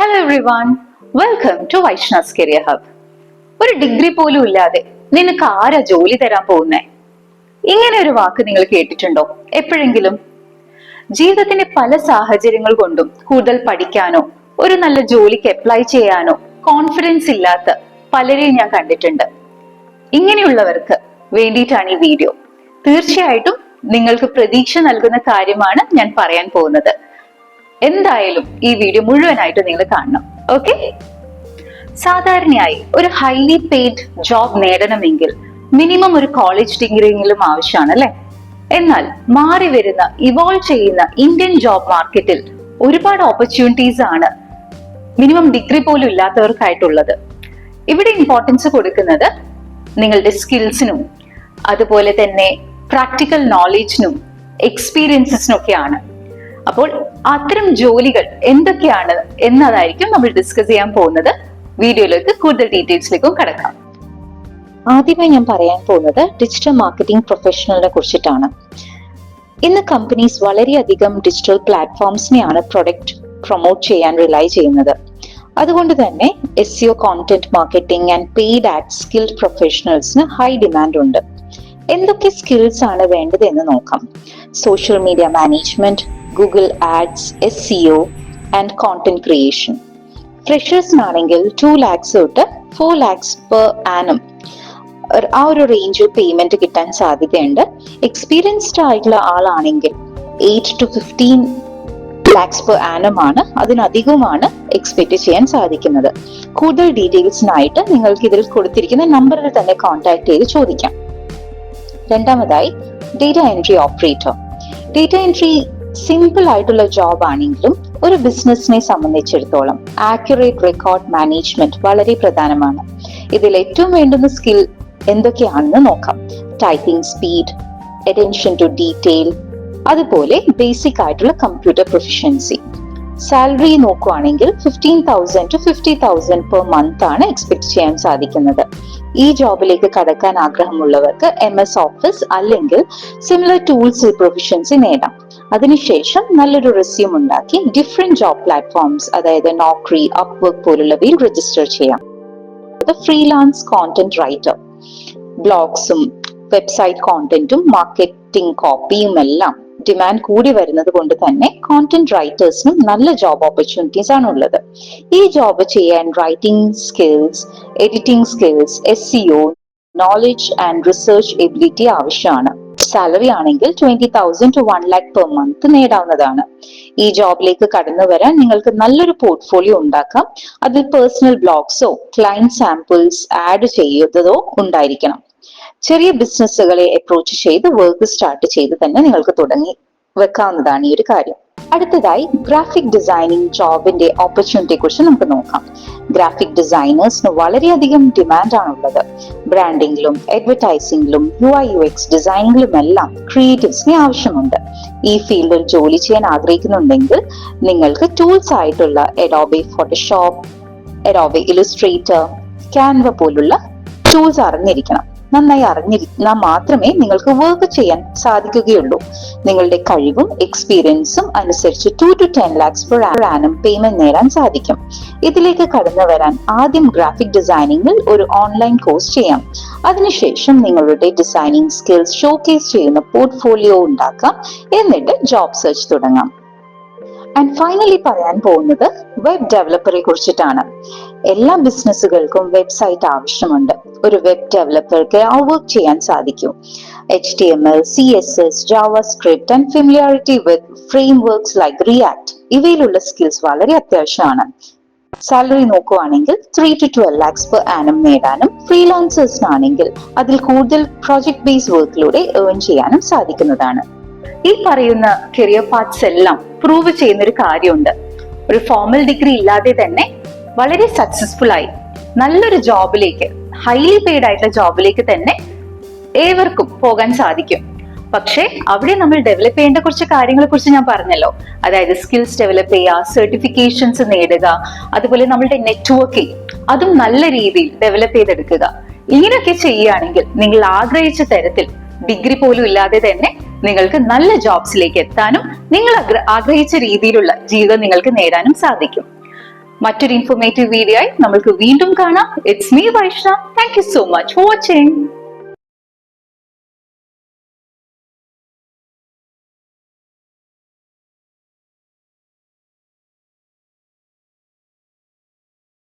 Hello everyone, welcome to Vaishnav's career hub. ഒരു degree പോലും ഇല്ലാതെ നിനക്ക് ആരാ ജോലി തരാൻ പോകുന്നേ? ഇങ്ങനെ ഒരു വാക്ക് നിങ്ങൾ കേട്ടിട്ടുണ്ടോ എപ്പോഴെങ്കിലും? ജീവിതത്തിന്റെ പല സാഹചര്യങ്ങൾ കൊണ്ടും കൂടുതൽ പഠിക്കാനോ ഒരു നല്ല ജോലിക്ക് അപ്ലൈ ചെയ്യാനോ കോൺഫിഡൻസ് ഇല്ലാത്ത പലരെയും ഞാൻ കണ്ടിട്ടുണ്ട്. ഇങ്ങനെയുള്ളവർക്ക് വേണ്ടിയിട്ടാണ് ഈ വീഡിയോ. തീർച്ചയായിട്ടും നിങ്ങൾക്ക് പ്രതീക്ഷ നൽകുന്ന കാര്യമാണ് ഞാൻ പറയാൻ പോകുന്നത്. എന്തായാലും ഈ വീഡിയോ മുഴുവനായിട്ട് നിങ്ങൾ കാണണം. ഓക്കെ? സാധാരണയായി ഒരു ഹൈലി പെയ്ഡ് ജോബ് നേടണമെങ്കിൽ മിനിമം ഒരു കോളേജ് ഡിഗ്രിയെങ്കിലും ആവശ്യമാണ്, അല്ലെ? എന്നാൽ മാറി വരുന്ന ഇവോൾവ് ചെയ്യുന്ന ഇന്ത്യൻ ജോബ് മാർക്കറ്റിൽ ഒരുപാട് ഓപ്പർച്യൂണിറ്റീസ് ആണ് മിനിമം ഡിഗ്രി പോലും ഇല്ലാത്തവർക്കായിട്ടുള്ളത്. ഇവിടെ ഇമ്പോർട്ടൻസ് കൊടുക്കുന്നത് നിങ്ങളുടെ സ്കിൽസിനും അതുപോലെ തന്നെ പ്രാക്ടിക്കൽ നോളജിനും എക്സ്പീരിയൻസിനും ഒക്കെയാണ്. അപ്പോൾ അത്തരം ജോലികൾ എന്തൊക്കെയാണ് എന്നതായിരിക്കും നമ്മൾ ഡിസ്കസ് ചെയ്യാൻ പോകുന്നത്. വീഡിയോയിലേക്ക് കൂടുതൽ ഡീറ്റെയിൽസിലേക്കും കടക്കാം. ആദ്യമായി ഞാൻ പറയാൻ പോകുന്നത് ഡിജിറ്റൽ മാർക്കറ്റിംഗ് പ്രൊഫഷണലിനെ കുറിച്ചിട്ടാണ്. ഇന്ന് കമ്പനീസ് വളരെയധികം ഡിജിറ്റൽ പ്ലാറ്റ്ഫോംസിനെയാണ് പ്രൊഡക്റ്റ് പ്രൊമോട്ട് ചെയ്യാൻ റിലൈ ചെയ്യുന്നത്. അതുകൊണ്ട് തന്നെ SEO, content marketing and paid ad skilled പ്രൊഫഷണൽസിന് ഹൈ ഡിമാൻഡ് ഉണ്ട്. എന്തൊക്കെ സ്കിൽസ് ആണ് വേണ്ടത് എന്ന് നോക്കാം. Social media management, Google ads, SEO and content creation. ഫ്രഷേഴ്സിനാണെങ്കിൽ 2 lakhs തൊട്ട് 4 lakhs per annum ആ ഒരു റേഞ്ചിൽ പേയ്മെന്റ് കിട്ടാൻ സാധ്യതയുണ്ട്. എക്സ്പീരിയൻസ്ഡ് ആയിട്ടുള്ള ആളാണെങ്കിൽ 8 to 15 lakhs per annum ആണ്, അതിനധികമാണ് എക്സ്പെക്ട് ചെയ്യാൻ സാധിക്കുന്നത്. കൂടുതൽ ഡീറ്റെയിൽസിനായിട്ട് നിങ്ങൾക്ക് ഇതിൽ കൊടുത്തിരിക്കുന്ന നമ്പറിൽ തന്നെ കോൺടാക്ട് ചെയ്ത് ചോദിക്കാം. രണ്ടാമതായി data entry operator. Data entry simple ആയിട്ടുള്ള ജോബ് ആണെങ്കിലും ഒരു ബിസിനസിനെ സംബന്ധിച്ചിടത്തോളം ആക്യുറേറ്റ് റെക്കോർഡ് മാനേജ്മെന്റ് വളരെ പ്രധാനമാണ്. ഇതിൽ ഏറ്റവും വേണ്ടുന്ന സ്കിൽ എന്തൊക്കെയാണെന്ന് നോക്കാം. Typing speed, attention to detail, അതുപോലെ ബേസിക് ആയിട്ടുള്ള കമ്പ്യൂട്ടർ പ്രൊഫിഷ്യൻസി. സാലറി നോക്കുവാണെങ്കിൽ 15,000 to 50,000 per month ആണ് എക്സ്പെക്ട് ചെയ്യാൻ സാധിക്കുന്നത്. ഈ ജോബിലേക്ക് കടക്കാൻ ആഗ്രഹമുള്ളവർക്ക് MS ഓഫീസ് അല്ലെങ്കിൽ സിമിലർ ടൂൾസ് പ്രൊഫിഷ്യൻസി നേടാം. അതിനുശേഷം നല്ലൊരു റെസ്യൂം ഉണ്ടാക്കി ഡിഫറെന്റ് ജോബ് പ്ലാറ്റ്ഫോംസ്, അതായത് നോക്രി, അപ്വർക്ക് പോലുള്ളവയിൽ രജിസ്റ്റർ ചെയ്യാം. Freelance content writer. ബ്ലോഗ്സും വെബ്സൈറ്റ് കോണ്ടന്റും മാർക്കറ്റിംഗ് കോപ്പിയും എല്ലാം ഡിമാൻഡ് കൂടി വരുന്നത് കൊണ്ട് തന്നെ കോണ്ടന്റ് റൈറ്റേഴ്സിനും നല്ല ജോബ് ഓപ്പർച്യൂണിറ്റീസ് ആണ് ഉള്ളത്. ഈ ജോബ് ചെയ്യാൻ writing skills, editing skills, SEO knowledge and research ability ആവശ്യമാണ്. സാലറി ആണെങ്കിൽ 20,000 to 1 lakh per month നേടാവുന്നതാണ്. ഈ ജോബിലേക്ക് കടന്നു വരാൻ നിങ്ങൾക്ക് നല്ലൊരു പോർട്ട്ഫോളിയോ ഉണ്ടാക്കാം. അതിൽ പേഴ്സണൽ ബ്ലോഗ്സോ ക്ലയന്റ് സാമ്പിൾസ് ആഡ് ചെയ്തതോ ഉണ്ടായിരിക്കണം. ചെറിയ ബിസിനസ്സുകളെ അപ്രോച്ച് ചെയ്ത് വർക്ക് സ്റ്റാർട്ട് ചെയ്ത് തന്നെ നിങ്ങൾക്ക് തുടങ്ങി വെക്കാവുന്നതാണ് ഈ ഒരു കാര്യം. അടുത്തതായി ഗ്രാഫിക് ഡിസൈനിങ് ജോബിന്റെ ഓപ്പർച്യൂണിറ്റിയെ കുറിച്ച് നമുക്ക് നോക്കാം. ഗ്രാഫിക് ഡിസൈനേഴ്സിന് വളരെയധികം ഡിമാൻഡ് ആണുള്ളത്. ബ്രാൻഡിങ്ങിലും അഡ്വർടൈസിംഗിലും UI UX ഡിസൈനിങ്ങിലും എല്ലാം ക്രിയേറ്റീവ്സിനെ ആവശ്യമുണ്ട്. ഈ ഫീൽഡിൽ ജോലി ചെയ്യാൻ ആഗ്രഹിക്കുന്നുണ്ടെങ്കിൽ നിങ്ങൾക്ക് ടൂൾസ് ആയിട്ടുള്ള Adobe Photoshop, Adobe Illustrator, Canva പോലുള്ള ടൂൾസ് അറിഞ്ഞിരിക്കണം. നന്നായി അറിഞ്ഞിരുന്നാൽ മാത്രമേ നിങ്ങൾക്ക് വർക്ക് ചെയ്യാൻ സാധിക്കുകയുള്ളൂ. നിങ്ങളുടെ കഴിവും എക്സ്പീരിയൻസും അനുസരിച്ച് 2 to 10 lakhs per annum payment നേടാൻ സാധിക്കും. ഇതിലേക്ക് കടന്നു വരാൻ ആദ്യം ഗ്രാഫിക് ഡിസൈനിങ്ങിൽ ഒരു ഓൺലൈൻ കോഴ്സ് ചെയ്യാം. അതിനുശേഷം നിങ്ങളുടെ ഡിസൈനിങ് സ്കിൽസ് ഷോക്കേസ് ചെയ്യുന്ന പോർട്ട്ഫോളിയോ ഉണ്ടാക്കാം. എന്നിട്ട് ജോബ് സെർച്ച് തുടങ്ങാം. ആൻഡ് ഫൈനലി പറയാൻ പോകുന്നത് വെബ് ഡെവലപ്പറെ കുറിച്ചിട്ടാണ്. എല്ലാ ബിസിനസ്സുകൾക്കും വെബ്സൈറ്റ് ആവശ്യമുണ്ട്. ഒരു വെബ് ഡെവലപ്പർക്ക് ആ വർക്ക് ചെയ്യാൻ സാധിക്കും. HTML, CSS, JavaScript and familiarity with frameworks like React, ഇവയിലുള്ള സ്കിൽസ് വളരെ അത്യാവശ്യമാണ്. സാലറി നോക്കുവാണെങ്കിൽ 3 to 12 lakhs per annum നേടാനും ഫ്രീലാൻസേഴ്സിനാണെങ്കിൽ അതിൽ കൂടുതൽ പ്രോജക്ട് ബേസ്ഡ് വർക്കിലൂടെ ഏൺ ചെയ്യാനും സാധിക്കുന്നതാണ്. ഈ പറയുന്ന കരിയർ പാത്സ് എല്ലാം പ്രൂവ് ചെയ്യുന്ന ഒരു കാര്യമുണ്ട്. ഒരു ഫോർമൽ ഡിഗ്രി ഇല്ലാതെ തന്നെ വളരെ സക്സസ്ഫുൾ ആയി നല്ലൊരു ജോബിലേക്ക്, ഹൈലി പെയ്ഡ് ആയിട്ടുള്ള ജോബിലേക്ക് തന്നെ ഏവർക്കും പോകാൻ സാധിക്കും. പക്ഷെ അവിടെ നമ്മൾ ഡെവലപ്പ് ചെയ്യേണ്ട കുറച്ച് കാര്യങ്ങളെ കുറിച്ച് ഞാൻ പറഞ്ഞല്ലോ. അതായത് സ്കിൽസ് ഡെവലപ്പ് ചെയ്യുക, സർട്ടിഫിക്കേഷൻസ് നേടുക, അതുപോലെ നമ്മളുടെ നെറ്റ്വർക്കിംഗ് അതും നല്ല രീതിയിൽ ഡെവലപ്പ് ചെയ്തെടുക്കുക. ഇങ്ങനെയൊക്കെ ചെയ്യുകയാണെങ്കിൽ നിങ്ങൾ ആഗ്രഹിച്ച തരത്തിൽ ഡിഗ്രി പോലും ഇല്ലാതെ തന്നെ നിങ്ങൾക്ക് നല്ല ജോബ്സിലേക്ക് എത്താനും നിങ്ങൾ ആഗ്രഹിച്ച രീതിയിലുള്ള ജീവിതം നിങ്ങൾക്ക് നേടാനും സാധിക്കും. മറ്റൊരു ഇൻഫോർമേറ്റീവ് വീഡിയോ ആയി നമ്മൾക്ക് വീണ്ടും കാണാം. It's me Vaishna. Thank you so much for watching.